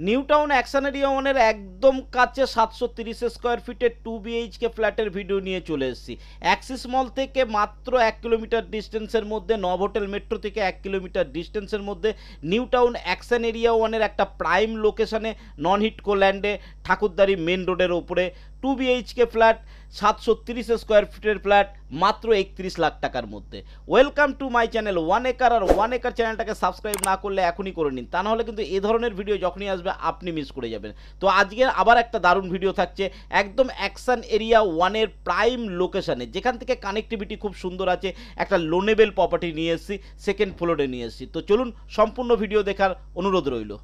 New town action area ওয়ানের একদম কাছে 730 স্কোয়ার ফিটের 2 BHK ফ্ল্যাটের ভিডিও নিয়ে চলে এসেছি। অ্যাক্সিস মল থেকে মাত্র 1 কিলোমিটার ডিস্টেন্সের মধ্যে, নভোটেল মেট্রো থেকে 1 কিলোমিটার ডিস্টেন্সের মধ্যে নিউ টাউন অ্যাকশন এরিয়া ওয়ানের একটা প্রাইম লোকেশনে, নন হিটকো ল্যান্ডে, ঠাকুরদারি মেন রোডের ওপরে 2 BHK ফ্ল্যাট, 730 স্কোয়ার ফিটের ফ্ল্যাট, মাত্র 31 লাখ টাকার মধ্যে। Welcome to my channel one acre. আর ওয়ান একর চ্যানেলটাকে সাবস্ক্রাইব না করলে এখনই করে নিন, তা নাহলে কিন্তু এ ধরনের ভিডিও যখনই আসবে আপনি মিস করে যাবেন। তো আজকে আবার একটা দারুণ ভিডিও থাকছে একদম অ্যাকশন এরিয়া ওয়ানের প্রাইম লোকেশনে, যেখান থেকে কানেক্টিভিটি খুব সুন্দর আছে। একটা লোনেবেল প্রপার্টি নিয়ে এসেছি, সেকেন্ড ফ্লোরে নিয়ে এসেছি। তো চলুন সম্পূর্ণ ভিডিও দেখার অনুরোধ রইল।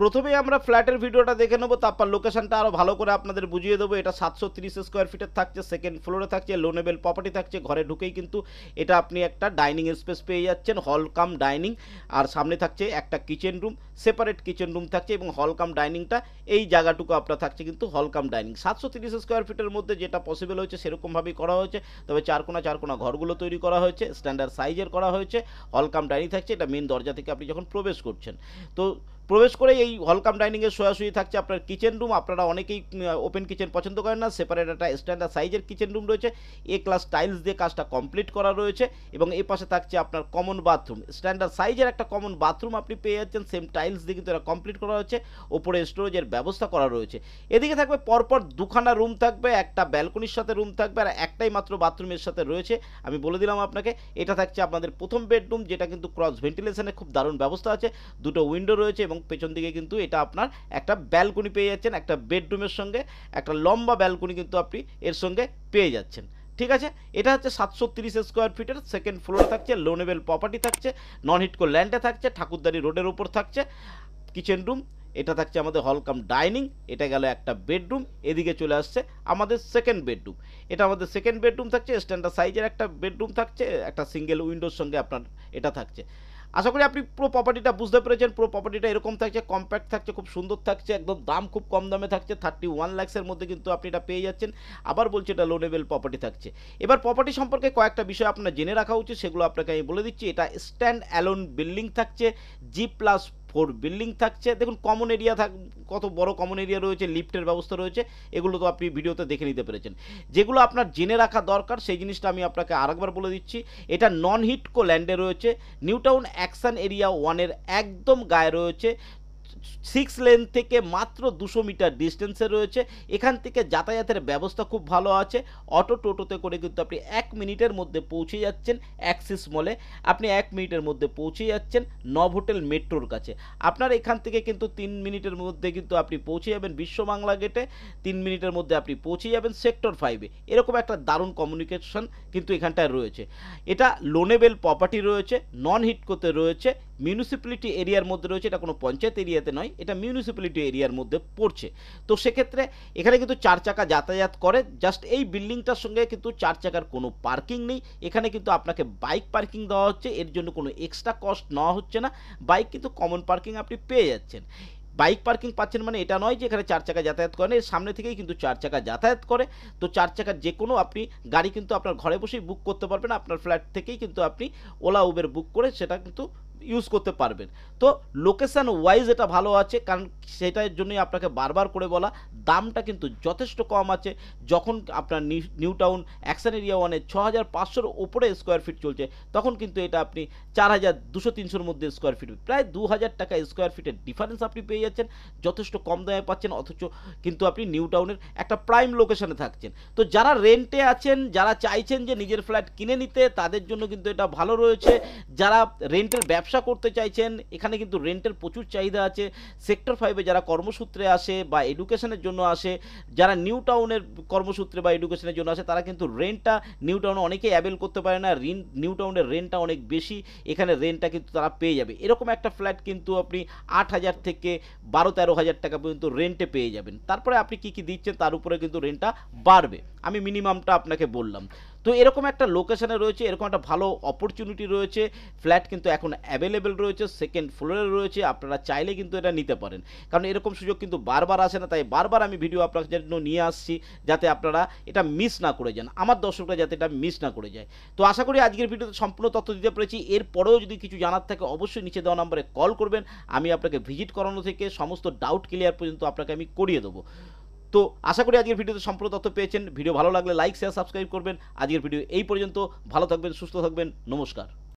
প্রথমে আমরা ফ্ল্যাটের ভিডিওটা দেখে নেবো, তারপর লোকেশনটা আরও ভালো করে আপনাদের বুঝিয়ে দেবো। এটা 730 স্কোয়ার ফিটের থাকছে, সেকেন্ড ফ্লোরে থাকছে, লোনেবেল প্রপার্টি থাকছে। ঘরে ঢুকেই কিন্তু এটা আপনি একটা ডাইনিং স্পেস পেয়ে যাচ্ছেন, হল কাম ডাইনিং। আর সামনে থাকছে একটা kitchen room, separate kitchen room থাকছে, এবং হল কাম ডাইনিংটা এই জায়গাটুকু আপনার থাকছে কিন্তু হল কাম ডাইনিং। 730 স্কোয়ার ফিটের মধ্যে যেটা পসিবল হয়েছে সেরকমভাবেই করা হয়েছে, তবে চারকোনা ঘরগুলো তৈরি করা হয়েছে, স্ট্যান্ডার্ড সাইজের করা হয়েছে। হল কাম ডাইনিং থাকছে, এটা মেন দরজা থেকে আপনি যখন প্রবেশ করছেন, তো প্রবেশ করে এই হলকাম ডাইনিংয়ের সোজাসুজি থাকছে আপনার কিচেন রুম। আপনারা অনেকেই ওপেন কিচেন পছন্দ করেন না, সেপারেট একটা স্ট্যান্ডার্ড সাইজের কিচেন রুম রয়েছে। A ক্লাস টাইলস দিয়ে কাজটা কমপ্লিট করা রয়েছে, এবং এই পাশে থাকছে আপনার কমন বাথরুম, স্ট্যান্ডার্ড সাইজের একটা কমন বাথরুম আপনি পেয়ে যাচ্ছেন। সেম টাইলস দিয়ে কিন্তু এটা কমপ্লিট করা হয়েছে, ওপরে স্টোরেজের ব্যবস্থা করা রয়েছে। এদিকে থাকবে পরপর দুখানা রুম থাকবে, একটা ব্যালকনির সাথে রুম থাকবে, আর একটাই মাত্র বাথরুমের সাথে রয়েছে। আমি বলে দিলাম আপনাকে, এটা থাকছে আপনাদের প্রথম বেডরুম, যেটা কিন্তু ক্রস ভেন্টিলেশনের খুব দারুণ ব্যবস্থা আছে। দুটো উইন্ডো রয়েছে, এবং পেছন দিকে কিন্তু এটা আপনার একটা ব্যালকনি পেয়ে যাচ্ছেন, একটা বেডরুমের সঙ্গে একটা লম্বা ব্যালকনি কিন্তু আপনি এর সঙ্গে পেয়ে যাচ্ছেন। ঠিক আছে, এটা হচ্ছে 730 স্কোয়ার ফিটের সেকেন্ড ফ্লোরে থাকছে, লোনেবেল প্রপার্টি থাকছে, নন হিটকো ল্যান্ডে থাকছে, ঠাকুরদারি রোডের উপর থাকছে কিচেন রুম। এটা থাকছে আমাদের হলকাম ডাইনিং। এটা গেল একটা বেডরুম। এদিকে চলে আসছে আমাদের সেকেন্ড বেডরুম। এটা আমাদের সেকেন্ড বেডরুম থাকছে, স্ট্যান্ডার্ড সাইজের একটা বেডরুম থাকছে, একটা সিঙ্গেল উইন্ডোর সঙ্গে আপনার এটা থাকছে। আশা করি আপনি পুরো প্রপার্টিটা বুঝতে পেরেছেন। পুরো প্রপার্টিটা এরকম থাকছে, কম্প্যাক্ট থাকছে, খুব সুন্দর থাকছে, একদম দাম খুব কম দামে থাকছে। 31 লাখসের মধ্যে কিন্তু আপনি এটা পেয়ে যাচ্ছেন। আবার বলছি, এটা লোনেবেল প্রপার্টি থাকছে। এবার প্রপার্টি সম্পর্কে কয়েকটা বিষয় আপনার জেনে রাখা উচিত, সেগুলো আপনাকে আমি বলে দিচ্ছি। এটা স্ট্যান্ড অ্যালোন বিল্ডিং থাকছে, G+4 বিল্ডিং থাকছে। দেখুন কমন এরিয়া কত বড় কমন এরিয়া রয়েছে, লিফটের ব্যবস্থা রয়েছে, এগুলো তো আপনি ভিডিওতে দেখে নিতে পেরেছেন। যেগুলো আপনার জেনে রাখা দরকার সেই জিনিসটা আমি আপনাকে আরেকবার বলে দিচ্ছি। এটা নন হিটকো ল্যান্ডে রয়েছে, নিউ টাউন অ্যাকশন এরিয়া ওয়ানের একদম গায়ে রয়েছে, 6 লেন থেকে মাত্র 200 মিটার ডিস্টেন্সে রয়েছে। এখান থেকে যাতায়াতের ব্যবস্থা খুব ভালো আছে। অটো টোটোতে করে কিন্তু আপনি 1 মিনিটের মধ্যে পৌঁছে যাচ্ছেন অ্যাক্সিস মলে। আপনি 1 মিনিটের মধ্যে পৌঁছে যাচ্ছেন নভোটেল মেট্রোর কাছে। আপনার এখান থেকে কিন্তু 3 মিনিটের মধ্যে কিন্তু আপনি পৌঁছে যাবেন বিশ্ব বাংলা গেটে। 3 মিনিটের মধ্যে আপনি পৌঁছে যাবেন সেক্টর 5-এ। এরকম একটা দারুণ কমিউনিকেশন কিন্তু এখানটায় রয়েছে। এটা লোনেবেল প্রপার্টি রয়েছে, নন হিটকোতে রয়েছে, মিউনিসিপ্যালিটি এরিয়ার মধ্যে রয়েছে। এটা কোনো পঞ্চায়েত এরিয়াতে নয়, এটা মিউনিসিপ্যালিটি এরিয়ার মধ্যে পড়ছে। তো সেক্ষেত্রে এখানে কিন্তু 4 চাকা যাতায়াত করে। জাস্ট এই বিল্ডিংটার সঙ্গে কিন্তু 4 চাকার কোনো পার্কিং নেই। এখানে কিন্তু আপনাকে বাইক পার্কিং দেওয়া হচ্ছে, এর জন্য কোনো এক্সট্রা কস্ট নেওয়া হচ্ছে না। বাইক কিন্তু কমন পার্কিং আপনি পেয়ে যাচ্ছেন। বাইক পার্কিং পাচ্ছেন মানে এটা নয় যে এখানে 4 চাকা যাতায়াত করেন, এর সামনে থেকেই কিন্তু 4 চাকা যাতায়াত করে। তো 4 চাকার যে কোনো আপনি গাড়ি কিন্তু আপনার ঘরে বসেই বুক করতে পারবেন। আপনার ফ্ল্যাট থেকেই কিন্তু আপনি ওলা উবের বুক করে সেটা কিন্তু ইউজ করতে পারবেন। তো লোকেশান ওয়াইজ এটা ভালো আছে, কারণ সেটার জন্যই আপনাকে বারবার করে বলা, দামটা কিন্তু যথেষ্ট কম আছে। যখন আপনার নিউ টাউন অ্যাকশন এরিয়া ওয়ানে 6500-র ওপরে স্কোয়ার ফিট চলছে, তখন কিন্তু এটা আপনি 4200-300-র মধ্যে স্কোয়ার ফিট, প্রায় 2000 টাকা স্কোয়ার ফিটের ডিফারেন্স আপনি পেয়ে যাচ্ছেন। যথেষ্ট কম দামে পাচ্ছেন, অথচ কিন্তু আপনি নিউ টাউনের একটা প্রাইম লোকেশনে থাকছেন। তো যারা রেন্টে আছেন, যারা চাইছেন যে নিজের ফ্ল্যাট কিনে নিতে, তাদের জন্য কিন্তু এটা ভালো রয়েছে। যারা রেন্টের ব্যবসা করতে চাইছেন, এখানে কিন্তু রেন্টের প্রচুর চাহিদা আছে। সেক্টর 5-এ যারা কর্মসূত্রে আসে বা এডুকেশনের জন্য আসে, যারা নিউ টাউনের কর্মসূত্রে বা এডুকেশনের জন্য আসে, তারা কিন্তু রেন্টটা নিউ টাউনে অনেকেই অ্যাভেল করতে পারে না। নিউ টাউনের রেন্টটা অনেক বেশি, এখানে রেন্টটা কিন্তু তারা পেয়ে যাবে। এরকম একটা ফ্ল্যাট কিন্তু আপনি 8000 থেকে 12-13 হাজার টাকা পর্যন্ত রেন্টে পেয়ে যাবেন। তারপরে আপনি কি কি দিচ্ছেন তার উপরে কিন্তু রেন্টটা বাড়বে। আমি মিনিমামটা আপনাকে বললাম। তো এরকম একটা লোকেশনে রয়েছে, এরকম একটা ভালো অপরচুনিটি রয়েছে, ফ্ল্যাট কিন্তু এখন অ্যাভেলেবেল রয়েছে, সেকেন্ড ফ্লোরে রয়েছে, আপনারা চাইলে কিন্তু এটা নিতে পারেন। কারণ এরকম সুযোগ কিন্তু বারবার আসে না, তাই বারবার আমি ভিডিও আপনাদের জন্য নিয়ে আসছি যাতে আপনারা এটা মিস না করে যান, আমার দর্শকরা যাতে এটা মিস না করে যায়। তো আশা করি আজকের ভিডিওতে সম্পূর্ণ তথ্য দিতে পেরেছি। এরপরেও যদি কিছু জানার থাকে অবশ্যই নিচে দেওয়া নম্বরে কল করবেন, আমি আপনাকে ভিজিট করানো থেকে সমস্ত ডাউট ক্লিয়ার পর্যন্ত আপনাকে আমি করিয়ে দেবো। তো আশা করি আজকের ভিডিওতে সম্পূর্ণ তথ্য পেয়েছেন। ভিডিও ভালো লাগলে লাইক শেয়ার সাবস্ক্রাইব করবেন। আজকের ভিডিও এই পর্যন্ত। ভালো থাকবেন, সুস্থ থাকবেন, নমস্কার।